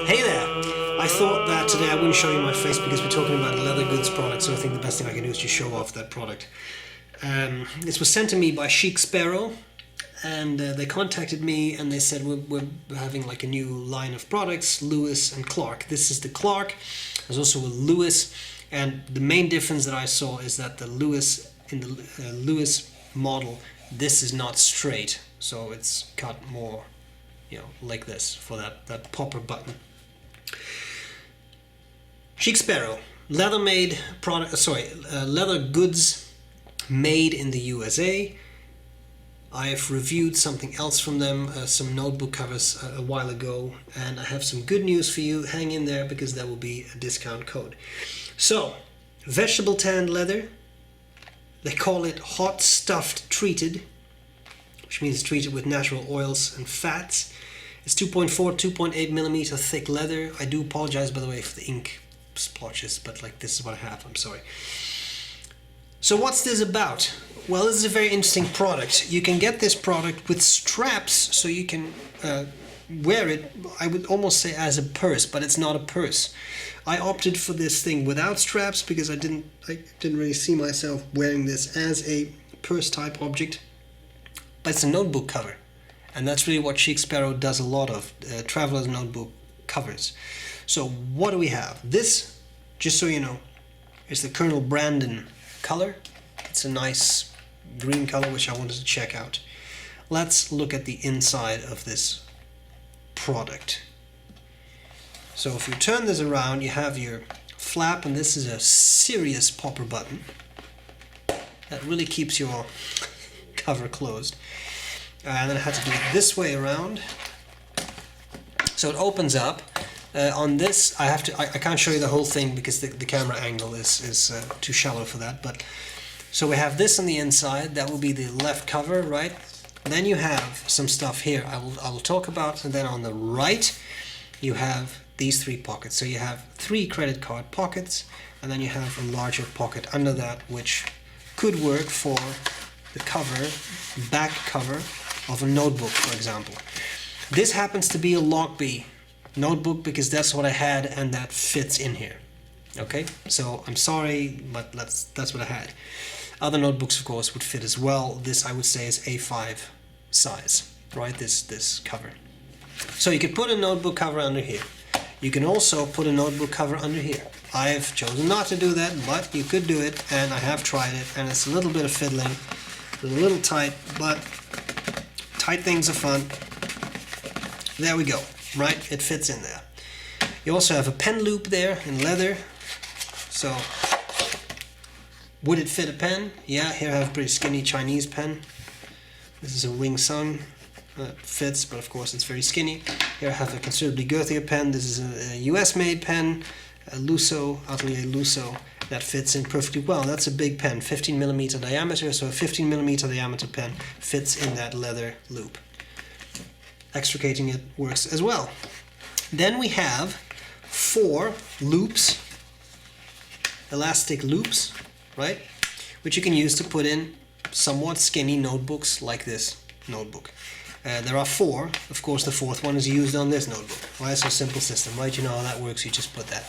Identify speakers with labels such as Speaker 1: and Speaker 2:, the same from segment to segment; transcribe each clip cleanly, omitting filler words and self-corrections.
Speaker 1: Hey there! I thought that today I wouldn't show you my face because we're talking about a leather goods product, so I think the best thing I can do is just show off that product. This was sent to me by Chic Sparrow, and they contacted me and they said we're having like a new line of products, Lewis and Clark. This is the Clark. There's also a Lewis, and the main difference that I saw is that the Lewis, in the Lewis model, this is not straight, so it's cut more, you know, like this for that popper button. Chic Sparrow, leather made product. Leather goods made in the USA. I have reviewed something else from them, some notebook covers a while ago, and I have some good news for you. Hang in there because there will be a discount code. So, vegetable tanned leather. They call it hot stuffed treated, which means treated with natural oils and fats. It's 2.4, 2.8 millimeter thick leather. I do apologize, by the way, for the ink splotches, but like this is what I have. I'm sorry. So what's this about? Well, this is a very interesting product. You can get this product with straps, so you can wear it, I would almost say as a purse, but it's not a purse. I opted for this thing without straps because I didn't really see myself wearing this as a purse type object. But it's a notebook cover, and that's really what Chic Sparrow does a lot of, traveler's notebook covers. So what do we have? This, just so you know, is the Colonel Brandon color. It's a nice green color which I wanted to check out. Let's look at the inside of this product. So if you turn this around, you have your flap, and this is a serious popper button that really keeps your cover closed. And then I had to do it this way around, so it opens up. On this, I can't show you the whole thing because the camera angle is too shallow for that. But so we have this on the inside. That will be the left cover, right? Then you have some stuff here I will talk about, and then on the right you have these three pockets. So you have 3 credit card pockets, and then you have a larger pocket under that, which could work for the cover, back cover of a notebook, for example. This happens to be a Log-B notebook because that's what I had, and that fits in here. Okay, so I'm sorry, but that's what I had. Other notebooks, of course, would fit as well. This, I would say, is A5 size, right? This cover. So you could put a notebook cover under here. You can also put a notebook cover under here. I've chosen not to do that, but you could do it, and I have tried it, and it's a little bit of fiddling. It's a little tight, but tight things are fun. There we go. Right, it fits in there. You also have a pen loop there in leather. So, would it fit a pen? Yeah, here I have a pretty skinny Chinese pen. This is a Wing Sung. It fits, but of course it's very skinny. Here I have a considerably girthier pen. This is a US made pen, a Lusso, Atelier Lusso. That fits in perfectly well. That's a big pen, 15 millimeter diameter, so a 15 millimeter diameter pen fits in that leather loop. Extricating it works as well. Then we have 4 loops, elastic loops, right, which you can use to put in somewhat skinny notebooks like this notebook. There are 4. Of course, the 4th one is used on this notebook. Why it's a simple system, right? You know how that works. You just put that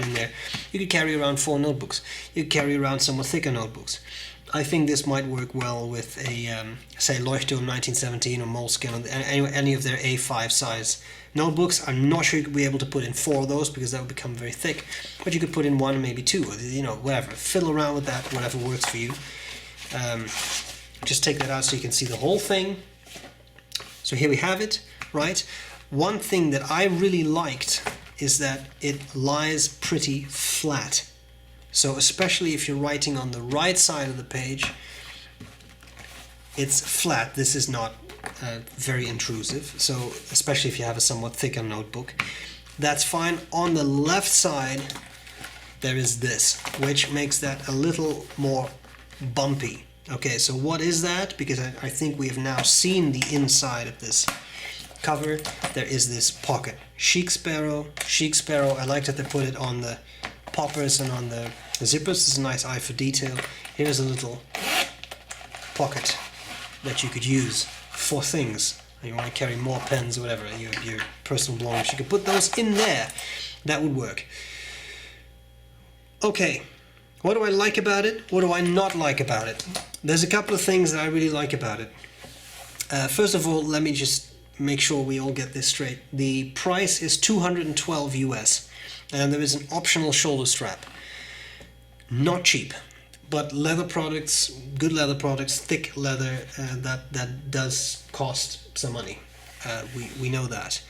Speaker 1: in there. You could carry around 4 notebooks. You could carry around somewhat thicker notebooks. I think this might work well with a, say, Leuchtturm 1917 or Moleskine, or any of their A5 size notebooks. I'm not sure you could be able to put in 4 of those because that would become very thick, but you could put in 1, maybe 2, or, you know, whatever. Fiddle around with that, whatever works for you. Just take that out so you can see the whole thing. So here we have it, right? One thing that I really liked is that it lies pretty flat. So especially if you're writing on the right side of the page, it's flat. This is not very intrusive. So especially if you have a somewhat thicker notebook, that's fine. On the left side, there is this, which makes that a little more bumpy. Okay, so what is that? Because I think we have now seen the inside of this cover. There is this pocket. Chic Sparrow. I like that they put it on the poppers and on the zippers. It's a nice eye for detail. Here's a little pocket that you could use for things and you want to carry more pens or whatever, your personal belongings, you can put those in there. That would work. Okay, what do I like about it? What do I not like about it? There's a couple of things that I really like about it. First of all, let me just make sure we all get this straight. The price is $212 US, and there is an optional shoulder strap. Not cheap, but leather products, good leather products, thick leather, that does cost some money. We know that.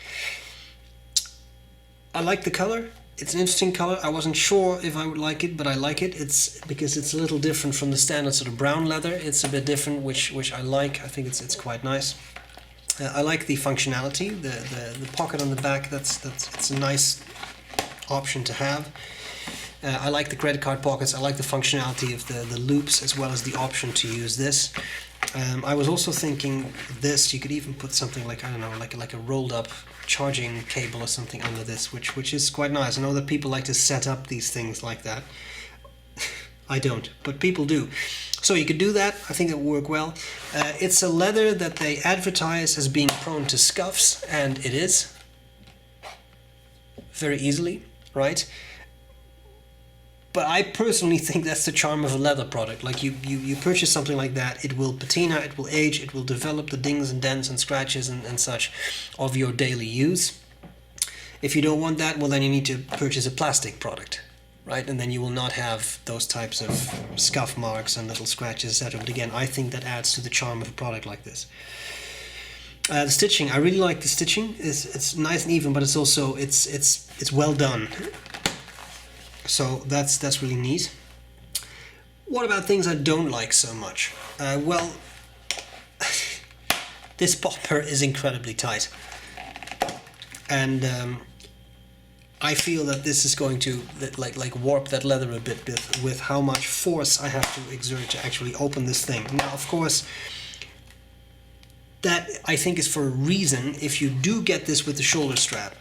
Speaker 1: I like the color. It's an interesting color. I wasn't sure if I would like it, but I like it. It's because it's a little different from the standard sort of brown leather. It's a bit different, which I like. I think it's quite nice. I like the functionality, the pocket on the back. It's a nice option to have. I like the credit card pockets. I like the functionality of the loops, as well as the option to use this. I was also thinking this, you could even put something like, I don't know, like a rolled up charging cable or something under this, which is quite nice. I know that people like to set up these things like that. I don't, but people do. So you could do that. I think it will work well. It's a leather that they advertise as being prone to scuffs, and it is. Very easily, right? But I personally think that's the charm of a leather product. Like you purchase something like that, it will patina, it will age, it will develop the dings and dents and scratches and such of your daily use. If you don't want that, well then you need to purchase a plastic product, right? And then you will not have those types of scuff marks and little scratches, etc. But again, I think that adds to the charm of a product like this. The stitching, I really like the stitching. It's nice and even, but it's also it's well done. So that's really neat. What about things I don't like so much? Well, this popper is incredibly tight, and I feel that this is going to like warp that leather a bit with how much force I have to exert to actually open this thing. Now, of course, that I think is for a reason. If you do get this with the shoulder strap,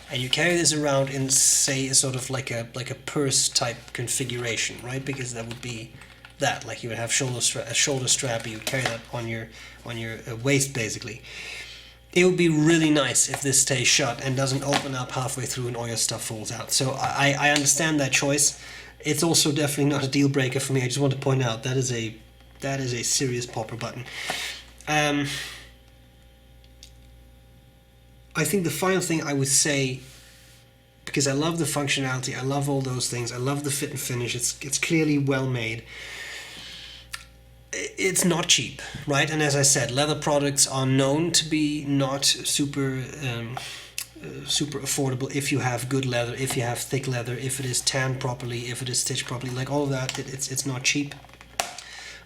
Speaker 1: and you carry this around in, say, a sort of like a purse type configuration, right? Because that would be that, like you would have a shoulder strap, you would carry that on your waist basically. It would be really nice if this stays shut and doesn't open up halfway through and all your stuff falls out. So I understand that choice. It's also definitely not a deal breaker for me. I just want to point out that is a serious popper button. I think the final thing I would say, because I love the functionality, I love all those things, I love the fit and finish, it's clearly well made. It's not cheap, right? And as I said, leather products are known to be not super affordable if you have good leather, if you have thick leather, if it is tanned properly, if it is stitched properly, like all of that, it's not cheap.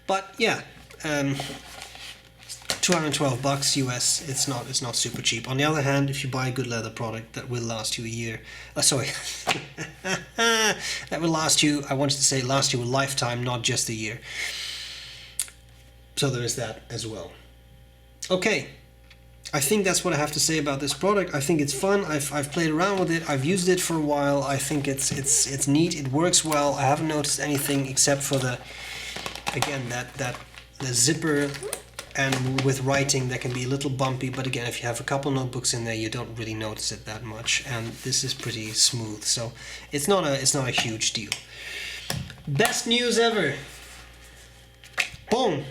Speaker 1: But yeah, $212 US, it's not super cheap. On the other hand, if you buy a good leather product that will last you a year, that will last you, I wanted to say last you a lifetime, not just a year. So there is that as well. Okay, I think that's what I have to say about this product. I think it's fun. I've played around with it. I've used it for a while. I think it's neat. It works well. I haven't noticed anything except for the zipper. And with writing, that can be a little bumpy, but again, if you have a couple notebooks in there, you don't really notice it that much. And this is pretty smooth, so it's not a huge deal. Best news ever! Boom!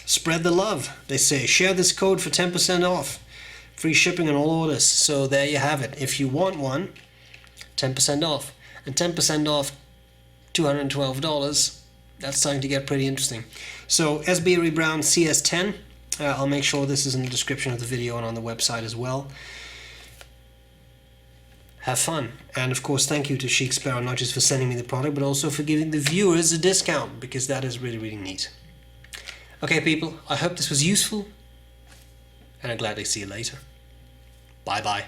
Speaker 1: Spread the love, they say. Share this code for 10% off. Free shipping on all orders. So there you have it. If you want one, 10% off, and 10% off $212. That's starting to get pretty interesting. So B.R.E. CS10, I'll make sure this is in the description of the video and on the website as well. Have fun. And of course, thank you to Chic Sparrow, not just for sending me the product, but also for giving the viewers a discount, because that is really, really neat. Okay, people, I hope this was useful, and I'll gladly see you later. Bye-bye.